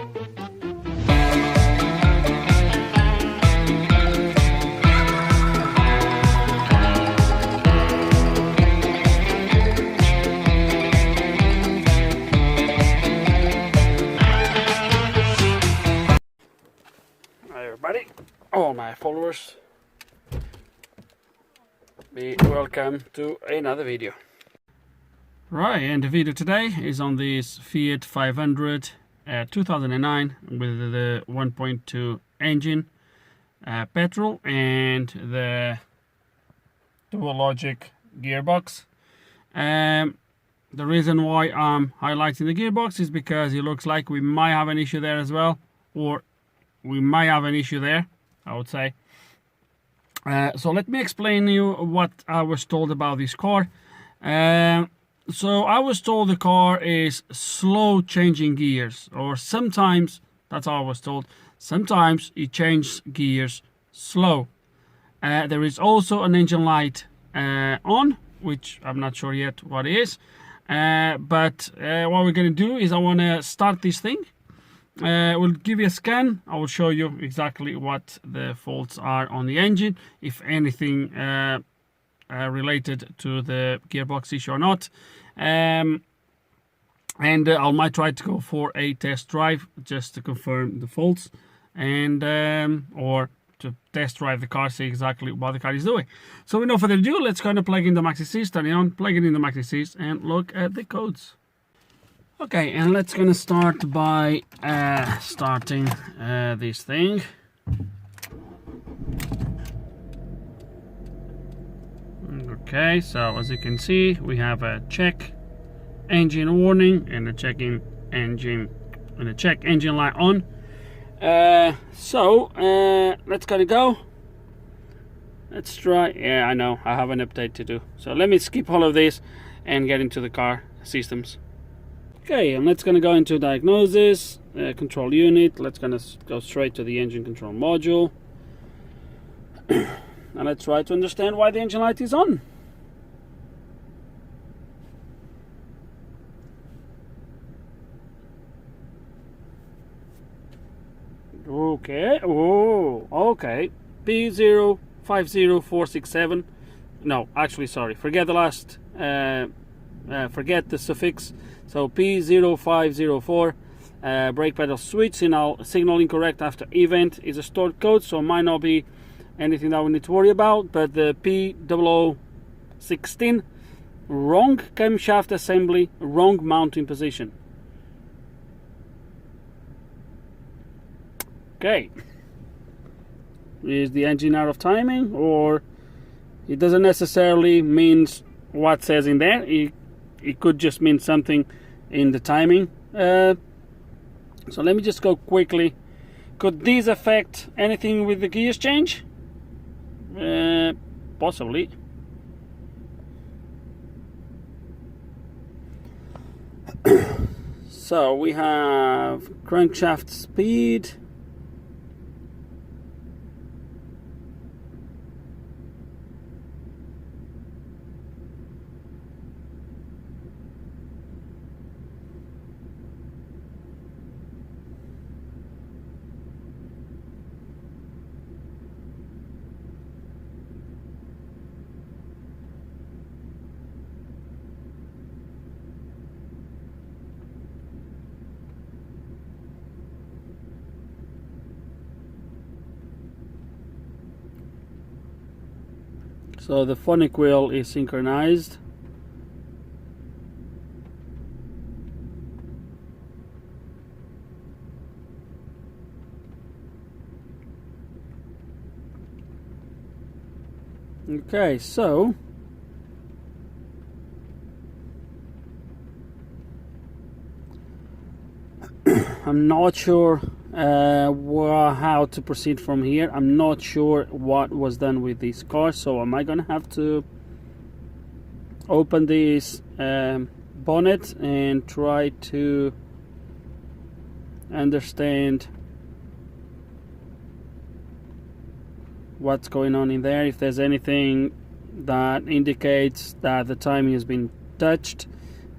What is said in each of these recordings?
Everybody, all my followers, be welcome to another video. Right, and the video today is on this Fiat 500 2009 with the 1.2 engine, petrol, and the dual logic gearbox. The reason why I'm highlighting the gearbox is because it looks like we might have an issue there as well, or we might have an issue there, I would say. So let me explain to you what I was told about this car. So I was told the car is slow changing gears, or sometimes, that's how I was told, sometimes it changes gears slow. There is also an engine light on, which I'm not sure yet what it is. But what we're going to do is I want to start this thing. We'll give you a scan. I will show you exactly what the faults are on the engine, if anything related to the gearbox issue or not. And I might try to go for a test drive just to confirm the faults, and or to test drive the car, see exactly what the car is doing. So with no further ado, let's kind of plug in the maxi Cs, turn it on, plug it in the maxi Cs, and look at the codes. Okay, and let's gonna start by starting this thing. Okay, so as you can see, we have a check engine warning and a check engine light on. Let's gotta go. Let's try. Yeah, I know I have an update to do, so let me skip all of this and get into the car systems. Okay, and let's gonna go into diagnosis, control unit. Let's gonna go straight to the engine control module, and let's try to understand why the engine light is on. Okay. Oh, okay. P050467. No, actually, sorry. Forget the last. Forget the suffix. So P0504, brake pedal switch signal incorrect after event is a stored code, so it might not be anything that we need to worry about. But the P0016, wrong camshaft assembly, wrong mounting position. Okay, is the engine out of timing, or it doesn't necessarily mean what says in there? It could just mean something in the timing. So let me just go quickly. Could this affect anything with the gears change? Possibly. So we have crankshaft speed. So the phonic wheel is synchronized. Okay, so I'm not sure how to proceed from here. I'm not sure what was done with this car, so am I gonna have to open this bonnet and try to understand what's going on in there, if there's anything that indicates that the timing has been touched.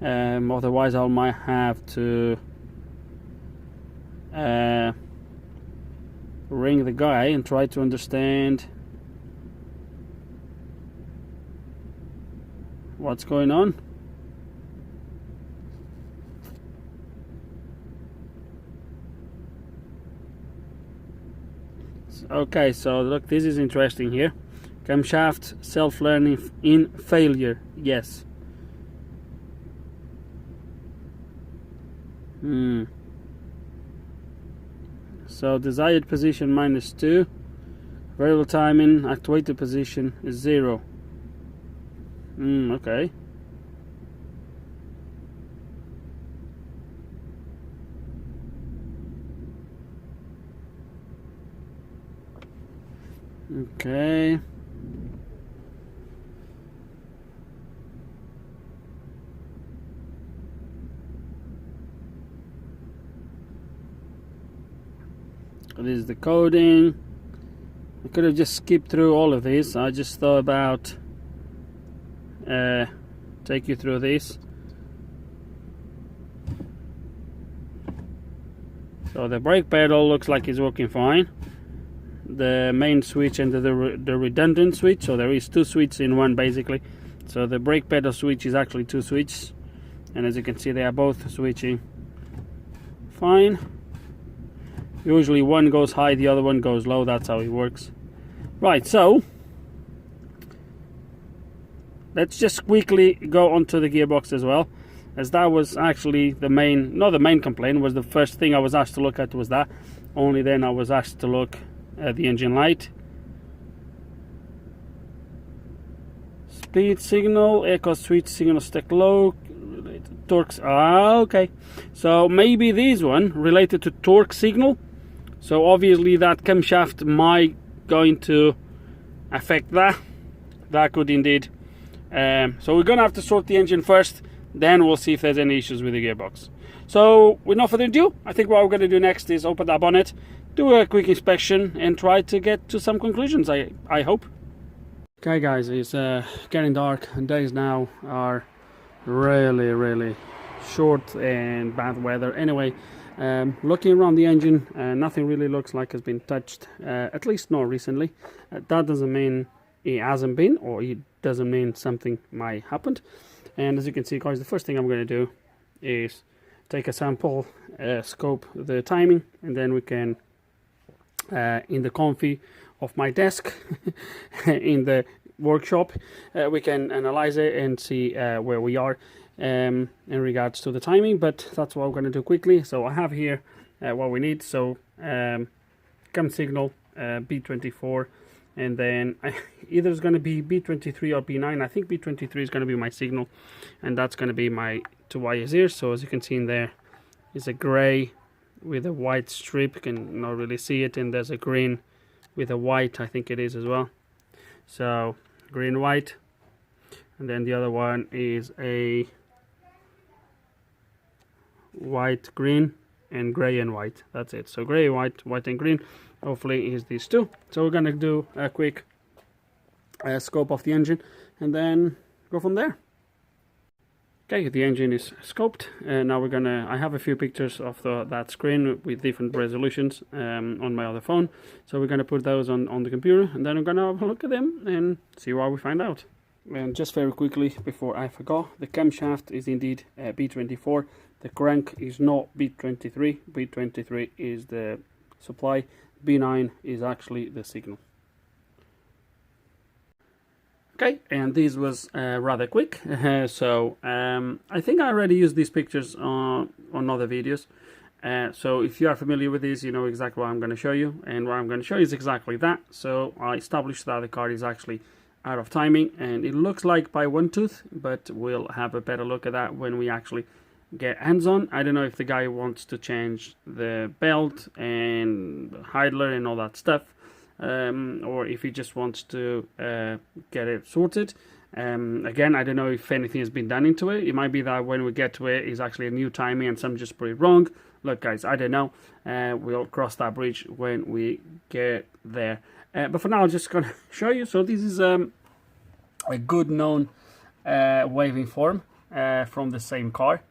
Otherwise I might have to ring the guy and try to understand what's going on. Okay, so look, this is interesting here. Camshaft self-learning in failure. Yes. So desired position -2. Variable timing, actuator position is 0. Okay. Okay. This is the coding. I could have just skipped through all of this. I just thought about take you through this. So the brake pedal looks like it's working fine. The main switch and the redundant switch, so there is 2 switches in one basically. So the brake pedal switch is actually 2 switches, and as you can see they are both switching fine. Usually one goes high, the other one goes low. That's how it works. Right, so let's just quickly go onto the gearbox as well, as that was actually the main, not the main complaint, was the first thing I was asked to look at was that. Only then I was asked to look at the engine light. Speed signal, echo switch signal stack low, related torques. Okay. So maybe this one related to torque signal. So obviously that camshaft might going to affect that. That could indeed. So we're gonna have to sort the engine first, then we'll see if there's any issues with the gearbox. So with no further ado, I think what we're gonna do next is open that bonnet, do a quick inspection, and try to get to some conclusions, I hope. Okay guys, it's getting dark and days now are really short and bad weather. Anyway, looking around the engine, nothing really looks like has been touched, at least not recently. That doesn't mean it hasn't been, or it doesn't mean something might happen. And as you can see guys, the first thing I'm going to do is take a sample, scope the timing, and then we can in the comfy of my desk in the workshop, we can analyze it and see where we are in regards to the timing. But that's what I'm going to do quickly. So I have here what we need. So cam signal B24, and then either it's going to be B23 or B9. I think B23 is going to be my signal, and that's going to be my 2 wires here. So as you can see in there is a gray with a white strip, you can not really see it, and there's a green with a white, I think it is as well. So green, white, and then the other one is a white, green, and gray and white. That's it. So gray, white, white and green. Hopefully is these two. So we're gonna do a quick scope of the engine and then go from there. Okay, the engine is scoped, and now we're gonna, I have a few pictures of that screen with different resolutions on my other phone, so we're gonna put those on the computer, and then we're gonna have a look at them and see what we find out. And just very quickly before I forgot, the camshaft is indeed B24, the crank is not B23, B23 is the supply, B9 is actually the signal. Okay, and this was rather quick, so I think I already used these pictures on other videos, so if you are familiar with this, you know exactly what I'm going to show you, and what I'm going to show you is exactly that. So I established that the car is actually out of timing, and it looks like by one tooth, but we'll have a better look at that when we actually get hands-on. I don't know if the guy wants to change the belt and idler and all that stuff, or if he just wants to get it sorted. Again, I don't know if anything has been done into it. It might be that when we get to it, it's actually a new timing and some just put it wrong. Look guys, I don't know. We'll cross that bridge when we get there. But for now, I'm just going to show you. So this is a good known waving form from the same car.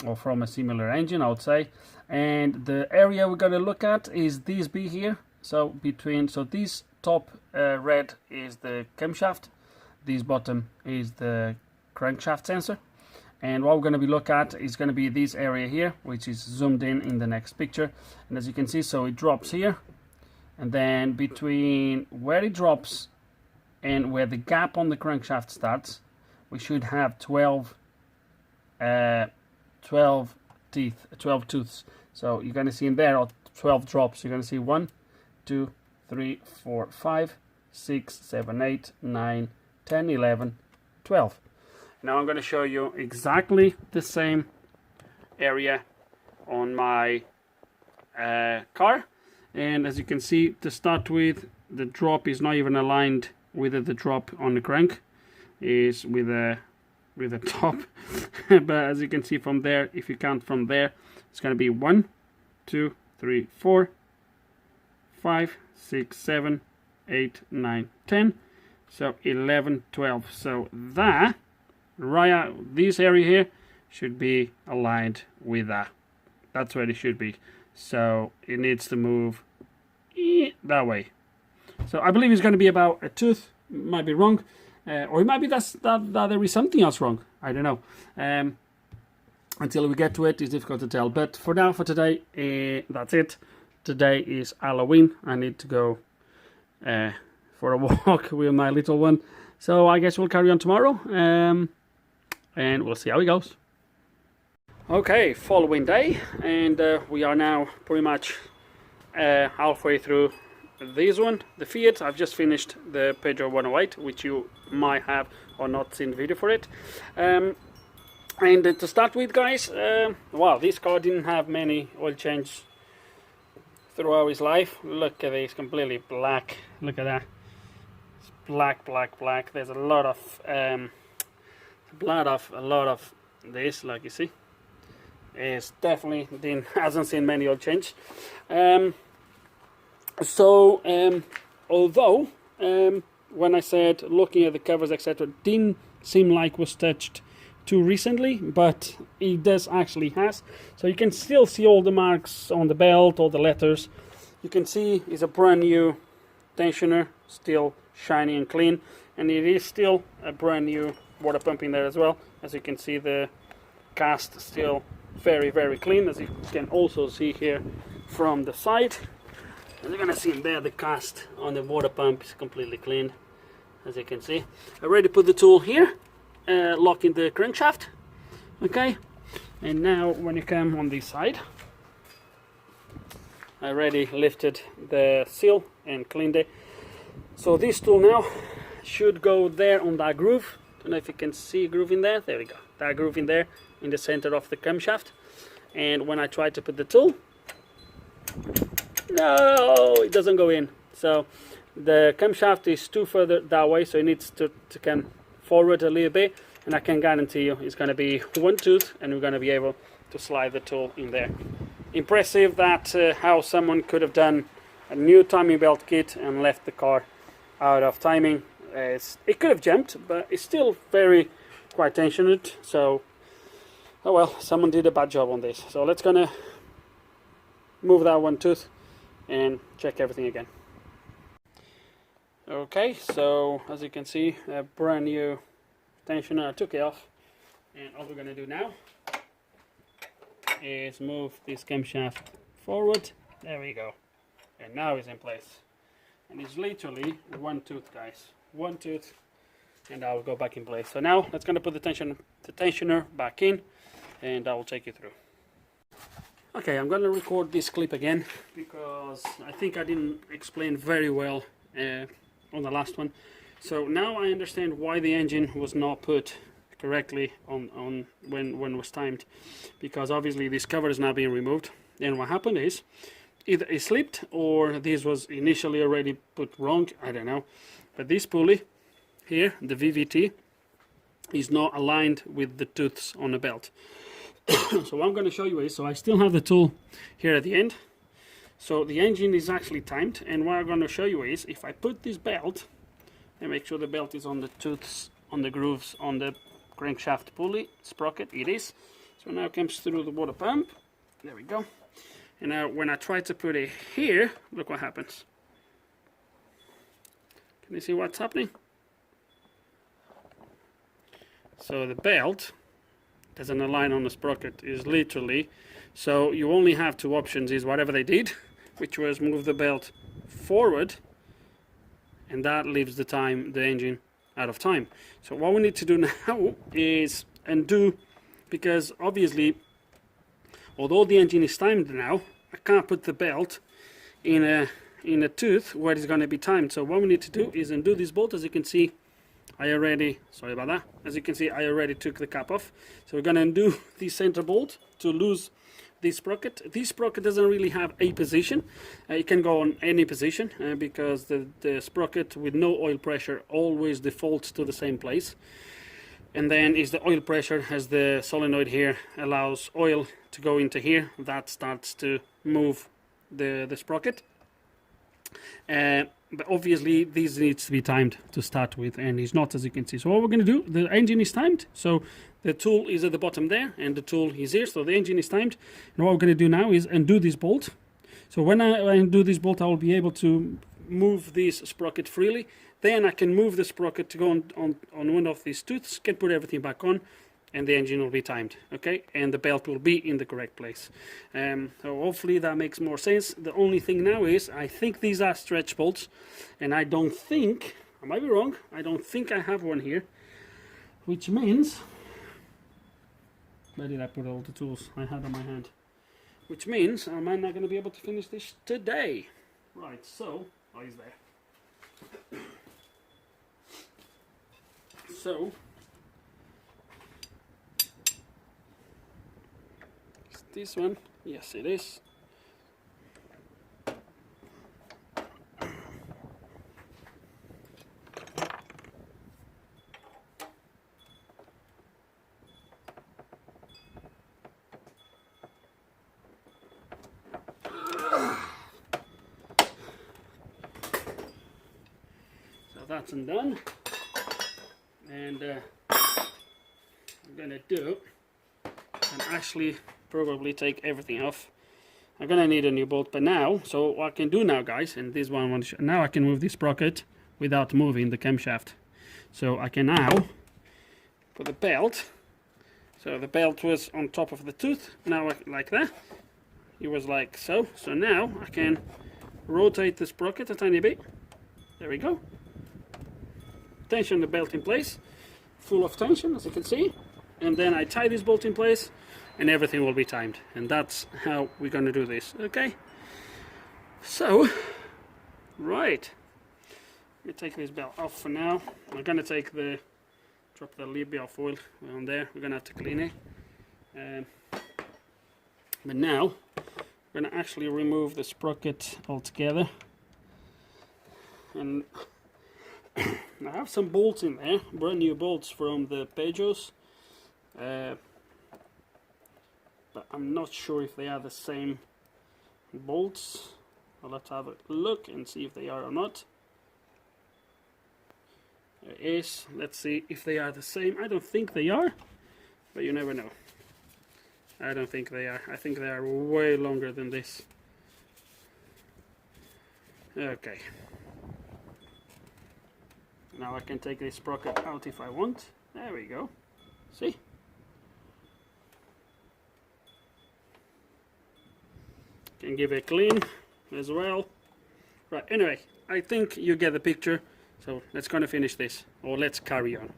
or from a similar engine, I would say. And the area we're going to look at is this B here. So this top red is the camshaft, this bottom is the crankshaft sensor, and what we're going to be looking at is going to be this area here, which is zoomed in the next picture. And as you can see, so it drops here, and then between where it drops and where the gap on the crankshaft starts, we should have 12 tooths. So you're going to see in there 12 drops. You're going to see 1, 2, 3, 4, 5, 6, 7, 8, 9, 10, 11, 12. Now I'm going to show you exactly the same area on my car. And as you can see, to start with, the drop is not even aligned with the drop on the crank, is with the top. But as you can see from there, if you count from there, it's going to be 1, 2, 3, 4, 5, 6, 7, 8, 9, 10. So 11, 12. So that right out, this area here should be aligned with that. That's where it should be. So it needs to move that way. So I believe it's going to be about a tooth. Might be wrong, or it might be that there is something else wrong. I don't know. Until we get to it, it's difficult to tell. But for now, for today, that's it. Today is Halloween. I need to go for a walk with my little one. So I guess we'll carry on tomorrow, and we'll see how it goes. Okay, following day, and we are now pretty much halfway through this one, the Fiat. I've just finished the Peugeot 108, which you might have or not seen the video for it. And to start with, guys, wow, this car didn't have many oil changes throughout his life. Look at this, completely black. Look at that. It's black, black, black. There's a lot of this, like you see. It's definitely hasn't seen many oil change. Although when I said looking at the covers, etc., didn't seem like was touched too recently, but it does actually has. So you can still see all the marks on the belt, all the letters. You can see it's a brand new tensioner, still shiny and clean, and it is still a brand new water pump in there as well. As you can see, the cast still very, very clean, as you can also see here from the side. And you're gonna see in there the cast on the water pump is completely clean, as you can see. I already put the tool here, locking the crankshaft. Okay, and now when you come on this side, I already lifted the seal and cleaned it. So this tool now should go there on that groove. Don't know if you can see a groove in there. There we go. That groove in there in the center of the camshaft. And when I try to put the tool, no, it doesn't go in. So the camshaft is too further that way, so it needs to come forward a little bit, and I can guarantee you it's going to be one tooth, and we're going to be able to slide the tool in there. Impressive that how someone could have done a new timing belt kit and left the car out of timing. It could have jumped, but it's still very quite tensioned. So, oh well, someone did a bad job on this. So let's gonna move that one tooth and check everything again. Okay, so as you can see, a brand new tensioner. I took it off, and all we're gonna do now is move this camshaft forward. There we go, and now it's in place. And it's literally one tooth, guys. One tooth, and I'll go back in place. So now let's gonna put the tensioner back in, and I will take you through. Okay, I'm gonna record this clip again because I think I didn't explain very well on the last one. So now I understand why the engine was not put correctly on when it was timed, because obviously this cover is now being removed. And what happened is either it slipped or this was initially already put wrong, I don't know. But this pulley here, the VVT, is not aligned with the tooths on the belt. So what I'm going to show you is, so I still have the tool here at the end. So the engine is actually timed, and what I'm going to show you is, if I put this belt, and make sure the belt is on the tooths, on the grooves, on the crankshaft pulley sprocket, it is. So now it comes through the water pump. There we go. And now when I try to put it here, look what happens. Can you see what's happening? So the belt doesn't align on the sprocket, is literally, so you only have two options, is whatever they did, which was move the belt forward, and that leaves the engine out of time. So what we need to do now is undo, because obviously, although the engine is timed now, I can't put the belt in a tooth where it's going to be timed. So what we need to do is undo this bolt. As you can see, sorry about that, as you can see, I already took the cap off. So we're going to undo the center bolt to lose this sprocket. This sprocket doesn't really have a position. It can go on any position because the sprocket with no oil pressure always defaults to the same place. And then is the oil pressure, as the solenoid here allows oil to go into here, that starts to move the sprocket. But obviously this needs to be timed to start with, and it's not, as you can see. So what we're going to do, the engine is timed, so the tool is at the bottom there and the tool is here, so the engine is timed. And what we're going to do now is undo this bolt. So when I undo this bolt, I will be able to move this sprocket freely. Then I can move the sprocket to go on one of these tooths, can put everything back on, and the engine will be timed, okay? And the belt will be in the correct place. So hopefully that makes more sense. The only thing now is, I think these are stretch bolts, and I don't think, I might be wrong, I don't think I have one here, which means, where did I put all the tools I had on my hand? Which means I'm not going to be able to finish this today. Right, so, oh, he's there. So, is this one? Yes, it is. So that's undone. And I'm gonna do and actually probably take everything off. I'm gonna need a new bolt, but now, so what I can do now, guys, and this one, now I can move this sprocket without moving the camshaft. So I can now put the belt. So the belt was on top of the tooth, now like that. It was like so. So now I can rotate the sprocket a tiny bit. There we go. Tension the belt in place, full of tension, as you can see, and then I tie this bolt in place and everything will be timed, and that's how we're going to do this. Okay, so right, let me take this belt off for now. I'm going to drop the little bit of oil on there. We're going to have to clean it, but now we're going to actually remove the sprocket altogether. And I have some bolts in there, brand new bolts from the Peugeots, but I'm not sure if they are the same bolts. I'll have to have a look and see if they are or not. There it is. Let's see if they are the same. I don't think they are, but you never know. I don't think they are. I think they are way longer than this. Okay. Now I can take this sprocket out if I want. There we go. See? Can give it a clean as well. Right, anyway, I think you get the picture. So let's gonna finish this, or let's carry on.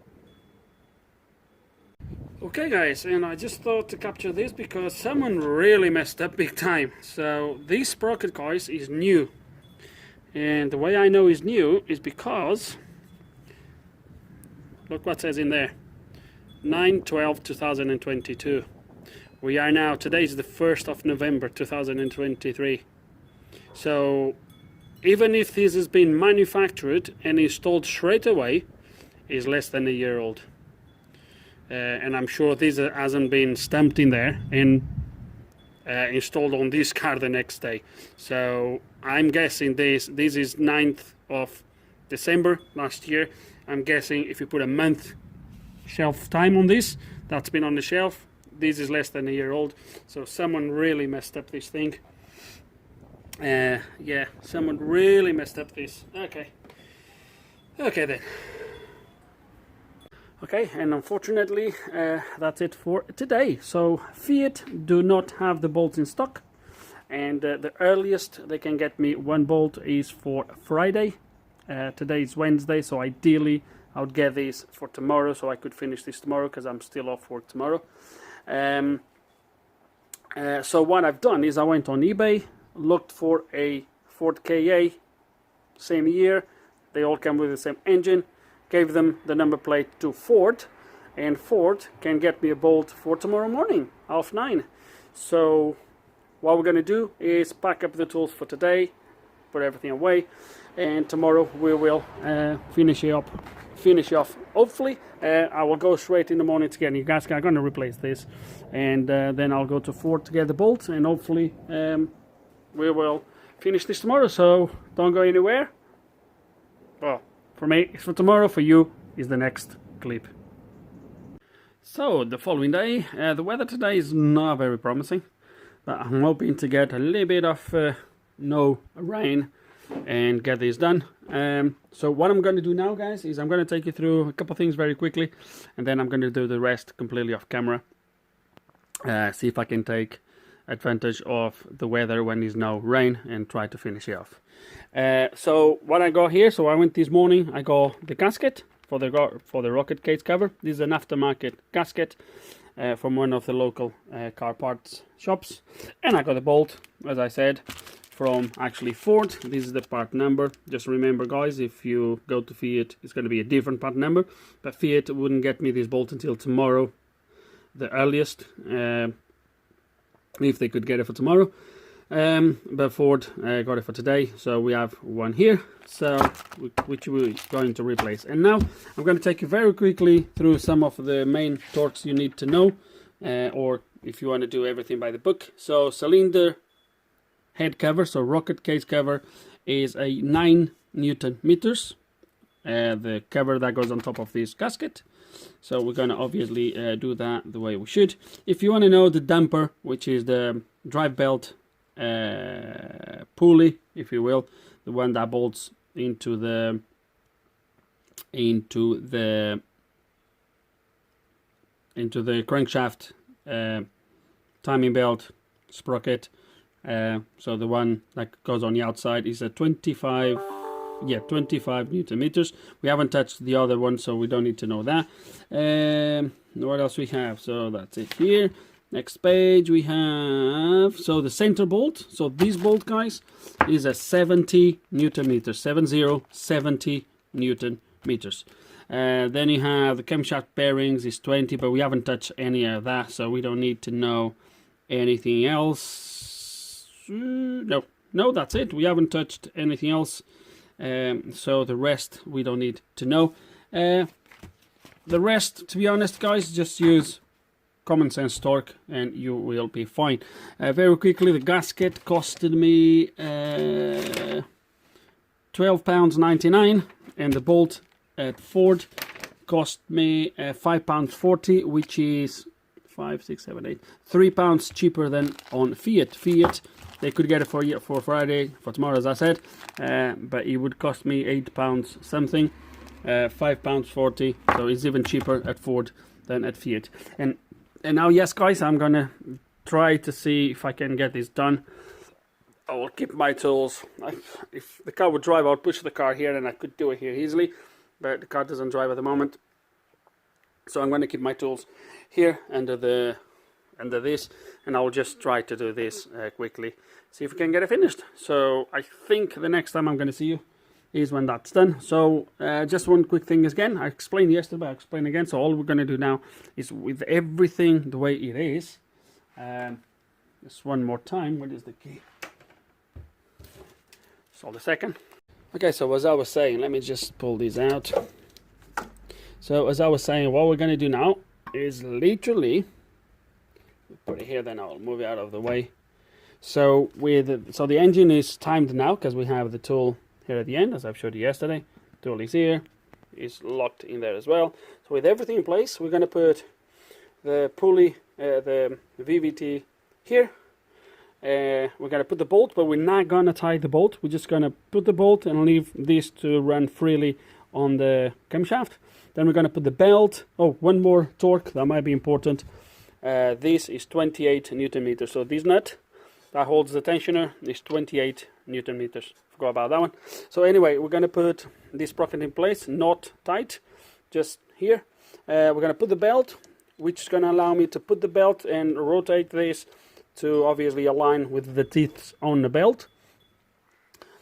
Okay guys, and I just thought to capture this because someone really messed up big time. So this sprocket, guys, is new. And the way I know it's new is because look what says in there, 9/12/2022. We are now, today is the 1st of November 2023. So even if this has been manufactured and installed straight away, is less than a year old. And I'm sure this hasn't been stamped in there and installed on this car the next day. So I'm guessing this is 9th of December last year. I'm guessing if you put a month shelf time on this, that's been on the shelf, this is less than a year old, so someone really messed up this thing. Yeah, someone really messed up this. Okay then. Okay, and unfortunately that's it for today. So Fiat do not have the bolts in stock, and the earliest they can get me one bolt is for Friday. Today is Wednesday, so ideally I would get these for tomorrow, so I could finish this tomorrow because I'm still off work tomorrow. So what I've done is I went on eBay, looked for a Ford KA, same year, they all come with the same engine, gave them the number plate to Ford, and Ford can get me a bolt for tomorrow morning, 9:30. So what we're going to do is pack up the tools for today, put everything away, and tomorrow we will finish off. Hopefully I will go straight in the morning to get you guys. I'm going to replace this, and then I'll go to Ford to get the bolt, and hopefully we will finish this tomorrow. So don't go anywhere. Well, for me it's for tomorrow, for you is the next clip. So the following day, the weather today is not very promising, but I'm hoping to get a little bit of no rain and get this done. So what I'm going to do now, guys, is I'm going to take you through a couple of things very quickly, and then I'm going to do the rest completely off camera. See if I can take advantage of the weather when there's no rain and try to finish it off. So what I got here, so I went this morning, I got the gasket for the rocket case cover. This is an aftermarket gasket from one of the local car parts shops, and I got the bolt, as I said, from actually Ford. This is the part number. Just remember, guys, if you go to Fiat, it's going to be a different part number, but Fiat wouldn't get me this bolt until tomorrow, the earliest, if they could get it for tomorrow. But Ford got it for today, so we have one here, so which we're going to replace. And now I'm going to take you very quickly through some of the main torques you need to know, or if you want to do everything by the book. So cylinder head cover, so rocket case cover, is a 9 Newton meters, the cover that goes on top of this gasket. So we're going to obviously do that the way we should. If you want to know the damper, which is the drive belt pulley, if you will, the one that bolts into the crankshaft, timing belt, sprocket. So the one that goes on the outside is a 25 Newton meters. We haven't touched the other one, so we don't need to know that. What else we have? So that's it here. Next page we have, so the center bolt. So this bolt, guys, is a 70 Newton meters, 70 Newton meters. Then you have the camshaft bearings is 20, but we haven't touched any of that, so we don't need to know anything else. No, that's it. We haven't touched anything else. So the rest we don't need to know. The rest, to be honest, guys, just use common sense torque and you will be fine. Very quickly, the gasket costed me £12.99, and the bolt at Ford cost me £5.40, which is £3 cheaper than on Fiat. They could get it for Friday, for tomorrow, as I said, but it would cost me £8 something, £5.40, so it's even cheaper at Ford than at Fiat. And now, yes, guys, I'm gonna try to see if I can get this done. I will keep my tools. If the car would drive, I would push the car here and I could do it here easily, but the car doesn't drive at the moment, so I'm going to keep my tools here under this, and I'll just try to do this quickly, see if we can get it finished. So I think the next time I'm going to see you is when that's done. So just one quick thing again, I explained yesterday, but I'll explain again. So all we're going to do now is, with everything the way it is, just one more time. What is the key? Just hold a second. Okay, so as I was saying, let me just pull these out. So as I was saying, what we're going to do now is literally put it here, then I'll move it out of the way. So the engine is timed now because we have the tool here at the end, as I've showed you yesterday. Tool is here, is locked in there as well. So with everything in place, we're going to put the pulley, the VVT here. We're going to put the bolt, but we're not going to tie the bolt. We're just going to put the bolt and leave this to run freely on the camshaft. Then we're going to put the belt. Oh, one more torque, that might be important. This is 28 Newton meters. So this nut that holds the tensioner is 28 Newton meters. Forgot about that one. So anyway, we're going to put this sprocket in place, not tight, just here. We're going to put the belt, which is going to allow me to put the belt and rotate this to obviously align with the teeth on the belt.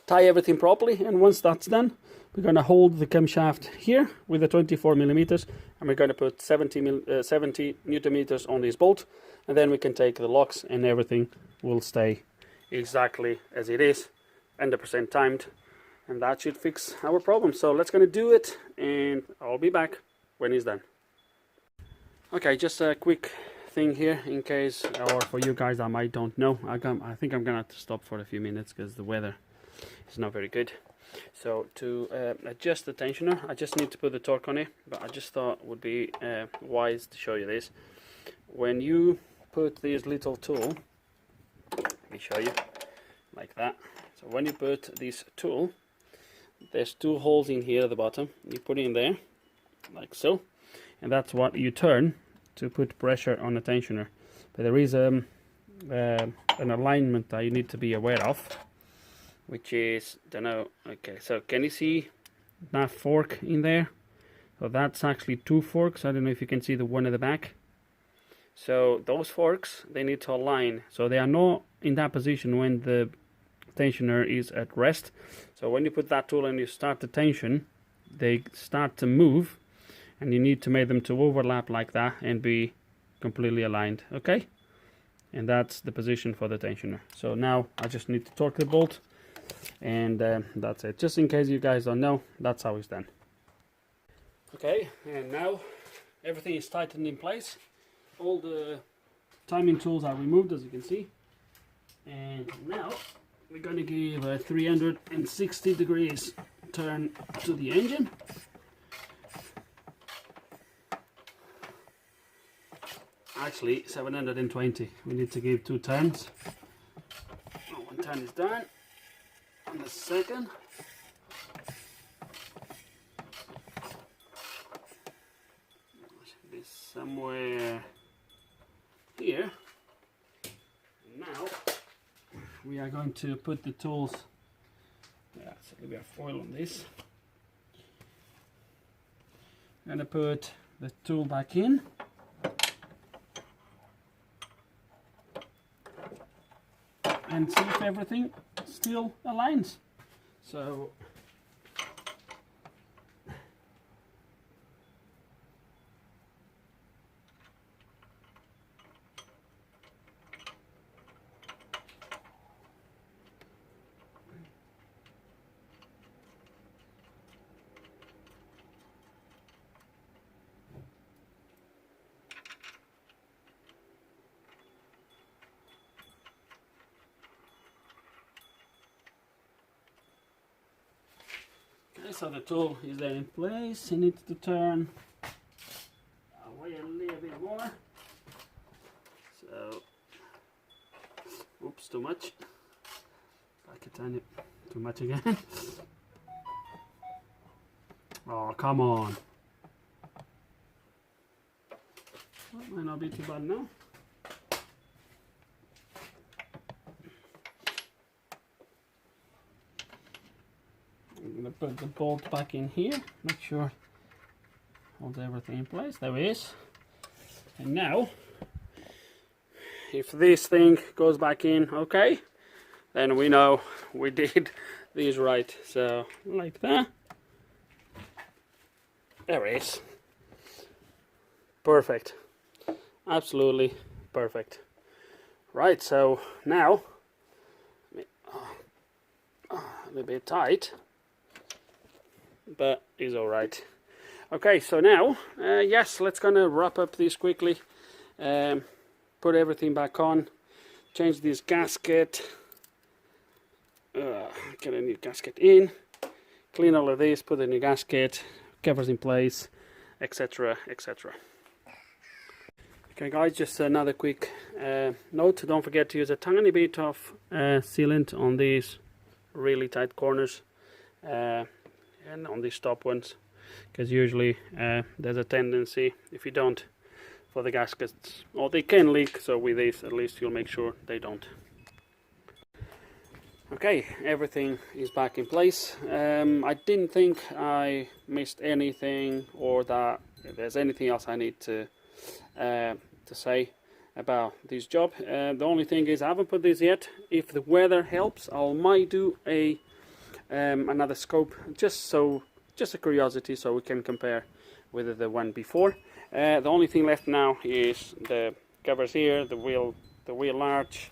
Tie everything properly, and once that's done, we're going to hold the camshaft here with the 24 millimeters, and we're going to put 70 Newton meters on this bolt, and then we can take the locks and everything will stay exactly as it is, 100% timed, and that should fix our problem. So let's going to do it, and I'll be back when it's done. Okay, just a quick thing here in case, or for you guys that might don't know, I think I'm gonna have to stop for a few minutes because the weather is not very good. So to adjust the tensioner, I just need to put the torque on it, but I just thought it would be wise to show you this. When you put this little tool, let me show you, like that. So when you put this tool, there's two holes in here at the bottom. You put it in there, like so, and that's what you turn to put pressure on the tensioner. But there is an alignment that you need to be aware of, which is, don't know, okay, so can you see that fork in there? So that's actually two forks. I don't know if you can see the one at the back. So those forks, they need to align, so they are not in that position when the tensioner is at rest. So when you put that tool and you start the tension, they start to move, and you need to make them to overlap like that and be completely aligned, okay? And that's the position for the tensioner. So now I just need to torque the bolt, and that's it. Just in case you guys don't know, that's how it's done. Okay, and now everything is tightened in place. All the timing tools are removed, as you can see. And now we're going to give a 360 degrees turn to the engine. Actually 720. We need to give two turns. One turn is done, and the second. Should be somewhere here. Now we are going to put the tools. Yeah, so we have foil on this. I'm going to put the tool back in. And see if everything still aligns. So so the tool is there in place. It needs to turn away a little bit more. So, oops, too much. I can turn it too much again. Oh, come on. That might not be too bad now. I'm going to put the bolt back in here, make sure holds everything in place. There it is. And now, if this thing goes back in okay, then we know we did these right. So like that. There it is. Perfect. Absolutely perfect. Right, so now a little bit tight, but it's all right. Okay, so now yes, let's gonna wrap up this quickly. Put everything back on, change this gasket, get a new gasket in, clean all of this, put a new gasket, covers in place, etc, etc. Okay guys, just another quick note, don't forget to use a tiny bit of sealant on these really tight corners and on these top ones, because usually there's a tendency, if you don't, for the gaskets, or they can leak, so with this at least you'll make sure they don't. Okay, everything is back in place. I didn't think I missed anything, or that there's anything else I need to say about this job. The only thing is I haven't put this yet. If the weather helps, I might do a another scope, just a curiosity, so we can compare with the one before. The only thing left now is the covers here, the wheel arch,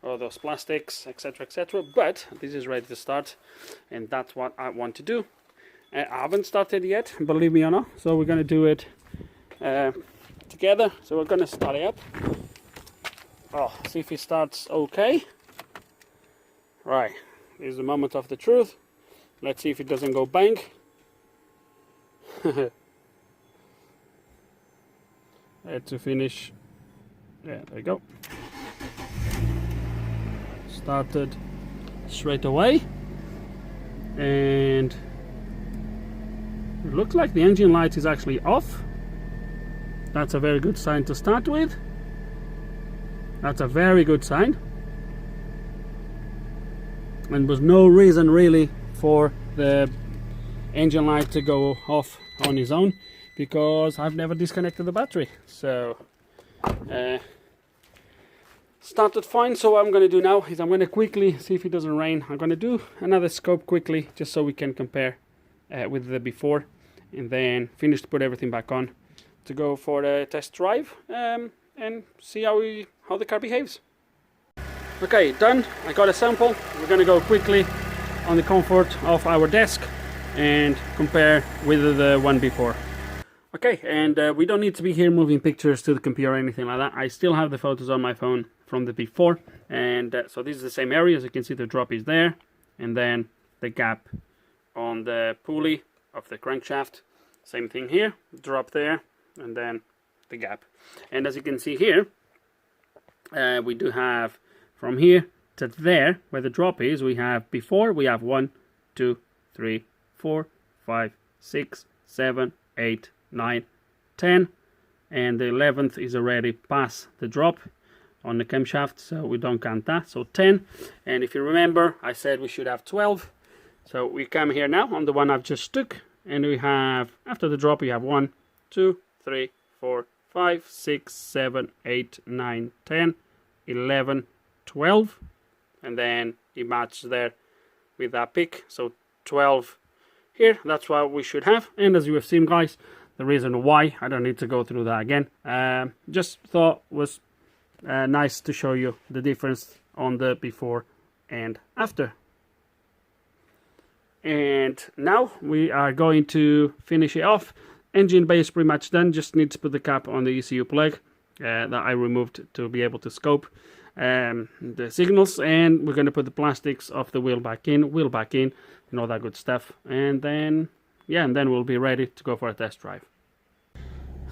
or those plastics, etc, etc. But this is ready to start, and that's what I want to do. I haven't started yet, believe me or not, so we're going to do it together. So we're going to start it up. Oh, see if it starts okay. Right, this is the moment of the truth. Let's see if it doesn't go bang. To finish. Yeah, there you go. Started straight away, and it looks like the engine light is actually off. That's a very good sign to start with. That's a very good sign, and there's no reason really for the engine light to go off on its own, because I've never disconnected the battery. So started fine. So what I'm going to do now is I'm going to quickly see if it doesn't rain. I'm going to do another scope quickly, just so we can compare with the before, and then finish to put everything back on to go for a test drive and see how the car behaves. Okay, done. I got a sample. We're going to go quickly on the comfort of our desk and compare with the one before. Okay, and we don't need to be here moving pictures to the computer or anything like that. I still have the photos on my phone from the before, and so this is the same area. As you can see, the drop is there, and then the gap on the pulley of the crankshaft, same thing here, drop there, and then the gap. And as you can see here, we do have from here to there where the drop is, we have before, we have 1 2 3 4 5 6 7 8 9 10, and the 11th is already past the drop on the camshaft, so we don't count that, so 10. And if you remember, I said we should have 12, so we come here now on the one I've just took, and we have, after the drop, we have 1 2 3 4 5 6 7 8 9 10 11 12, and then it matches there with that pick, so 12 here. That's what we should have. And as you have seen, guys, the reason why, I don't need to go through that again, just thought was nice to show you the difference on the before and after. And now we are going to finish it off. Engine bay is pretty much done, just need to put the cap on the ECU plug that I removed to be able to scope the signals, and we're going to put the plastics of the wheel back in, and all that good stuff, and then yeah, and then we'll be ready to go for a test drive.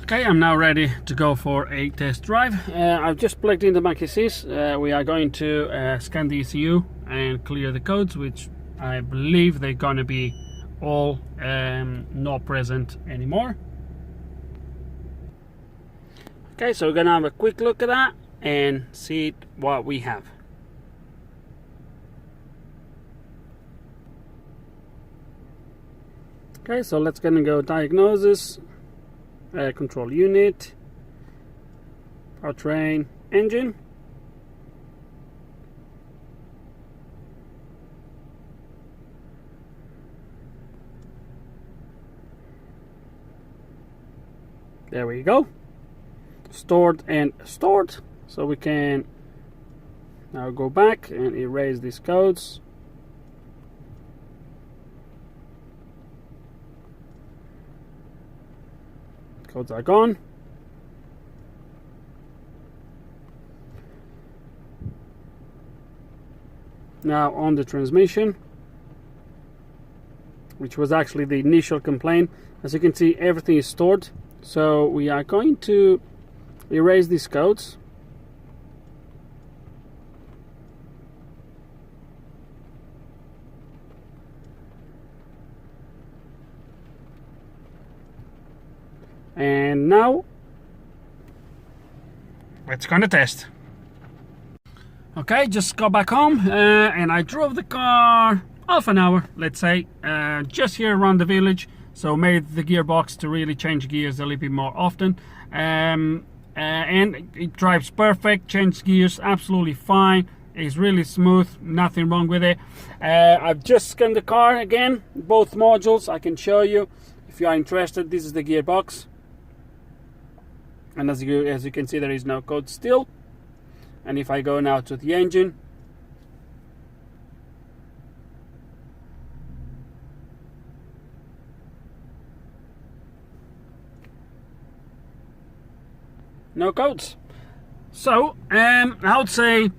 Okay, I'm now ready to go for a test drive. I've just plugged in the mackie keys. We are going to scan the ECU and clear the codes, which I believe they're going to be all not present anymore. Okay, so we're going to have a quick look at that and see what we have. Okay, so let's gonna go diagnosis, control unit, powertrain, engine. There we go. Stored and stored. So we can now go back and erase these codes. Codes are gone. Now on the transmission, which was actually the initial complaint, as you can see everything is stored. So we are going to erase these codes. And now let's go on the test. Okay, just got back home and I drove the car half an hour, let's say, just here around the village. So made the gearbox to really change gears a little bit more often. And it drives perfect, changed gears absolutely fine. It's really smooth, nothing wrong with it. I've just scanned the car again, both modules. I can show you if you are interested. This is the gearbox. And as you can see, there is no code still. And if I go now to the engine, no codes. So I would say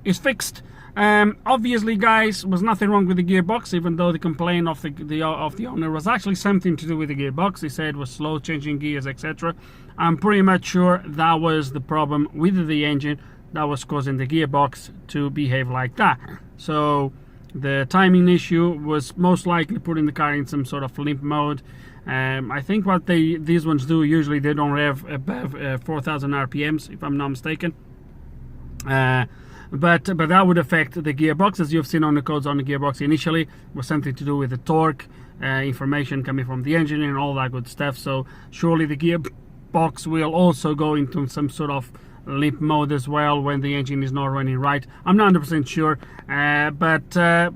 it's fixed. Obviously, guys, was nothing wrong with the gearbox, even though the complaint of the owner was actually something to do with the gearbox. He said it was slow changing gears, etc. I'm pretty much sure that was the problem with the engine that was causing the gearbox to behave like that. So the timing issue was most likely putting the car in some sort of limp mode. I think what these ones do, usually they don't rev above 4,000 RPMs, if I'm not mistaken. But that would affect the gearbox, as you've seen on the codes on the gearbox initially, was something to do with the torque, information coming from the engine and all that good stuff. So surely the gearbox will also go into some sort of limp mode as well when the engine is not running right. I'm not 100% sure, but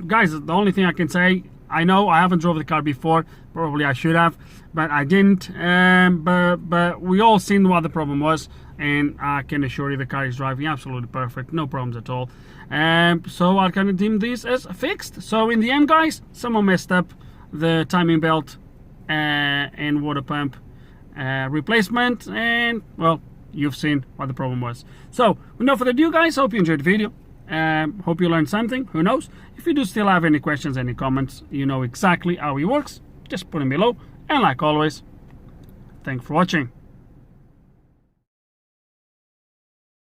guys, the only thing I can say, I know I haven't drove the car before, probably I should have, but I didn't. But we all seen what the problem was, and I can assure you the car is driving absolutely perfect, no problems at all. So I can deem this as fixed. So in the end, guys, someone messed up the timing belt and water pump replacement, and well, you've seen what the problem was. So with no further ado, guys, hope you enjoyed the video. Hope you learned something. Who knows, if you do still have any questions, any comments, you know exactly how it works, just put them below. And like always, thanks for watching.